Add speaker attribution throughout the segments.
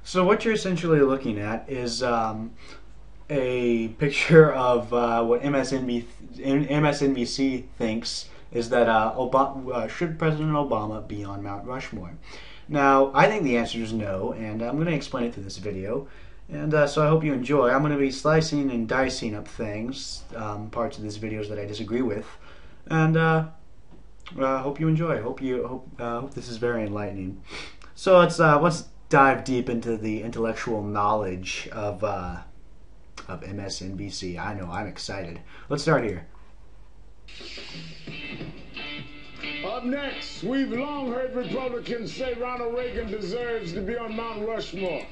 Speaker 1: So what you're essentially looking at is a picture of what MSNBC thinks is that should President Obama be on Mount Rushmore? Now, I think the answer is no, and I'm going to explain it through this video. And so I hope you enjoy. I'm going to be slicing and dicing up things, parts of these videos that I disagree with, and hope you enjoy. Hope this is very enlightening. So let's dive deep into the intellectual knowledge of MSNBC. I know, I'm excited. Let's start here.
Speaker 2: Up next, we've long heard Republicans say Ronald Reagan deserves to be on Mount Rushmore.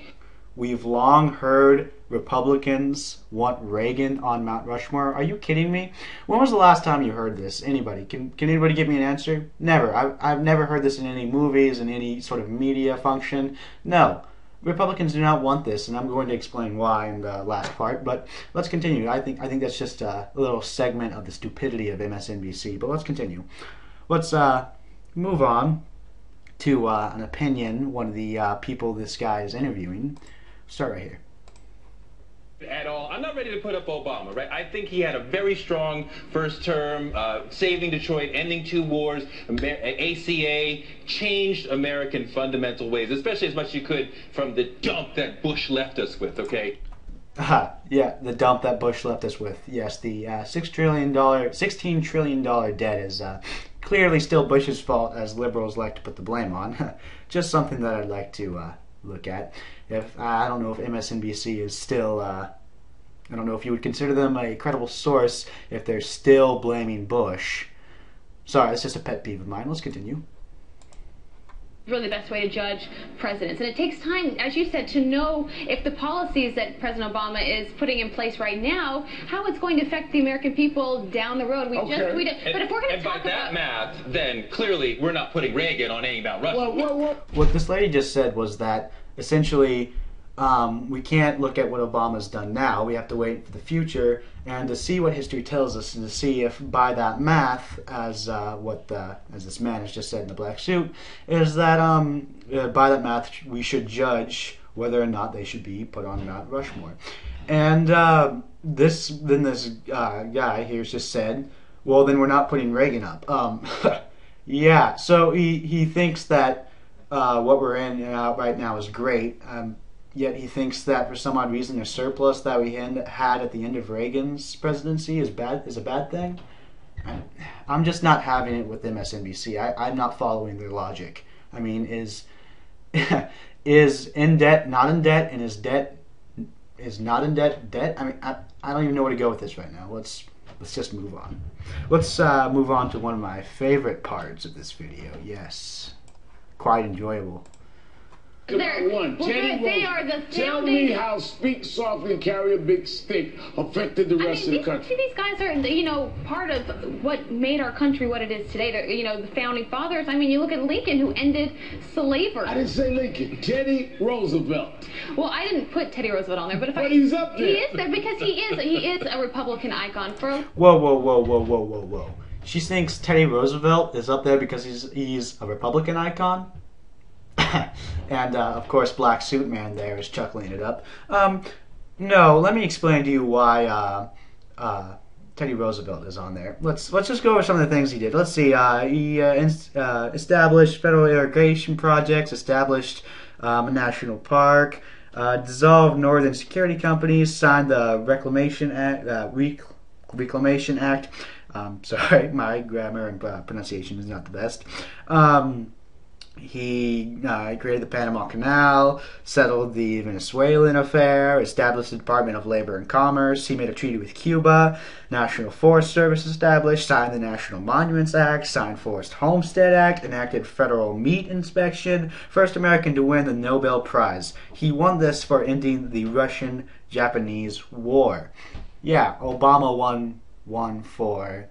Speaker 1: We've long heard Republicans want Reagan on Mount Rushmore. Are you kidding me? When was the last time you heard this? Anybody? Can anybody give me an answer? Never. I've never heard this in any movies, in any sort of media function. No. Republicans do not want this, and I'm going to explain why in the last part. But let's continue. I think that's just a little segment of the stupidity of MSNBC. But let's continue. Let's move on to an opinion. One of the people this guy is interviewing. Start right here.
Speaker 3: At all. I'm not ready to put up Obama, right? I think he had a very strong first term, saving Detroit, ending 2 wars, ACA, changed American fundamental ways, especially as much as you could from the dump that Bush left us with, okay?
Speaker 1: Yeah, the dump that Bush left us with. Yes, the $16 trillion debt is clearly still Bush's fault, as liberals like to put the blame on. Just something that I'd like to look at. If I don't know if MSNBC is still, I don't know if you would consider them a credible source if they're still blaming Bush. Sorry, it's just a pet peeve of mine. Let's continue.
Speaker 4: Really the best way to judge presidents. And it takes time, as you said, to know if the policies that President Obama is putting in place right now, how it's going to affect the American people down the road. We just tweeted. But if we're going to talk
Speaker 3: by that math, then clearly we're not putting Reagan on any Mount Rushmore.
Speaker 1: What this lady just said was that essentially we can't look at what Obama's done now. We have to wait for the future and to see what history tells us, and to see if by that math, as as this man has just said in the black suit, is that by that math we should judge whether or not they should be put on Mount Rushmore. And this guy here just said, well, then we're not putting Reagan up. Yeah, so he thinks that what we're in right now is great. Yet he thinks that for some odd reason the surplus that we had at the end of Reagan's presidency is a bad thing. I'm just not having it with MSNBC. I'm not following their logic. I mean, is in debt not in debt, and is not in debt debt? I mean, I don't even know where to go with this right now. Let's just move on. Let's move on to one of my favorite parts of this video. Yes, quite enjoyable.
Speaker 4: They are the
Speaker 2: Tell me how speak softly and carry a big stick affected the rest of the country.
Speaker 4: These guys are, part of what made our country what it is today. They're, the founding fathers. I mean, you look at Lincoln, who ended slavery.
Speaker 2: I didn't say Lincoln. Teddy Roosevelt.
Speaker 4: Well, I didn't put Teddy Roosevelt on there, but
Speaker 2: he's up there.
Speaker 4: He is there because he is a Republican icon.
Speaker 1: Whoa. She thinks Teddy Roosevelt is up there because he's a Republican icon? And of course Black Suit Man there is chuckling it up. No, let me explain to you why Teddy Roosevelt is on there. Let's just go over some of the things he did. Let's see. He established federal irrigation projects, established a national park, dissolved northern security companies, signed the Reclamation Act. Sorry, my grammar and pronunciation is not the best. He created the Panama Canal, settled the Venezuelan affair, established the Department of Labor and Commerce. He made a treaty with Cuba, National Forest Service established, signed the National Monuments Act, signed Forest Homestead Act, enacted federal meat inspection, first American to win the Nobel Prize. He won this for ending the Russian-Japanese War. Yeah, Obama won for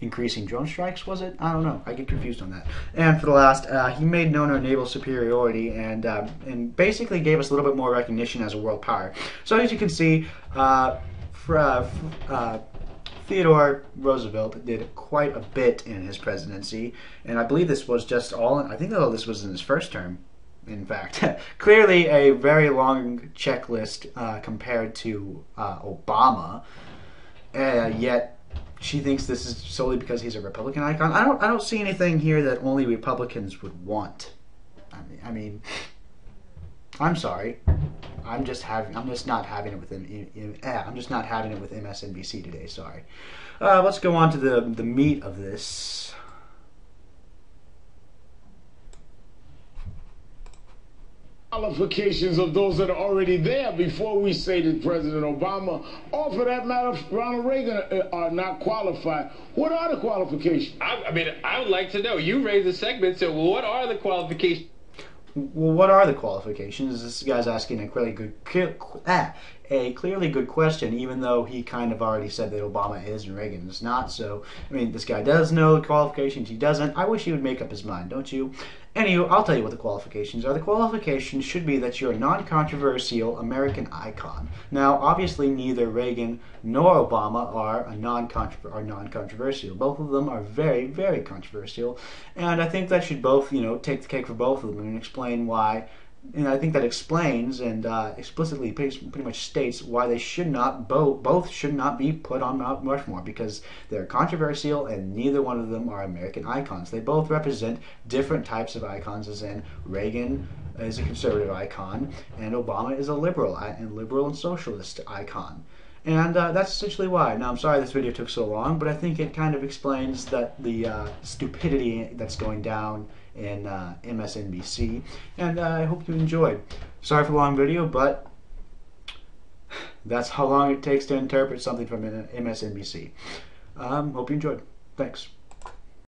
Speaker 1: increasing drone strikes, was it? I don't know. I get confused on that. And for the last, he made known our naval superiority and basically gave us a little bit more recognition as a world power. So as you can see, Theodore Roosevelt did quite a bit in his presidency, and I believe this was just all. I think all this was in his first term. in fact. Clearly a very long checklist compared to Obama, yet she thinks this is solely because he's a Republican icon. I don't see anything here that only Republicans would want. I mean, I'm sorry. I'm just not having it with I'm just not having it with MSNBC today. Sorry. Let's go on to the meat of this.
Speaker 2: Qualifications of those that are already there before we say that President Obama, or for that matter, Ronald Reagan, are not qualified. What are the qualifications?
Speaker 3: I mean, I would like to know. You raised the segment, so what are the qualifications?
Speaker 1: Well, what are the qualifications? This guy's asking a clearly good question, even though he kind of already said that Obama is and Reagan is not. So, I mean, this guy does know the qualifications. He doesn't. I wish he would make up his mind, don't you? Anywho, I'll tell you what the qualifications are. The qualifications should be that you're a non-controversial American icon. Now, obviously, neither Reagan nor Obama are non-controversial. Both of them are very, very controversial, and I think that should both, take the cake for both of them and explain why. And I think that explains and explicitly pretty much states why they should not both should not be put on Mount Rushmore, because they're controversial and neither one of them are American icons. They both represent different types of icons, as in Reagan is a conservative icon and Obama is a liberal and socialist icon. And that's essentially why. Now, I'm sorry this video took so long, but I think it kind of explains that the stupidity that's going down in MSNBC, and I hope you enjoyed. Sorry for the long video, but that's how long it takes to interpret something from MSNBC. Hope you enjoyed. Thanks.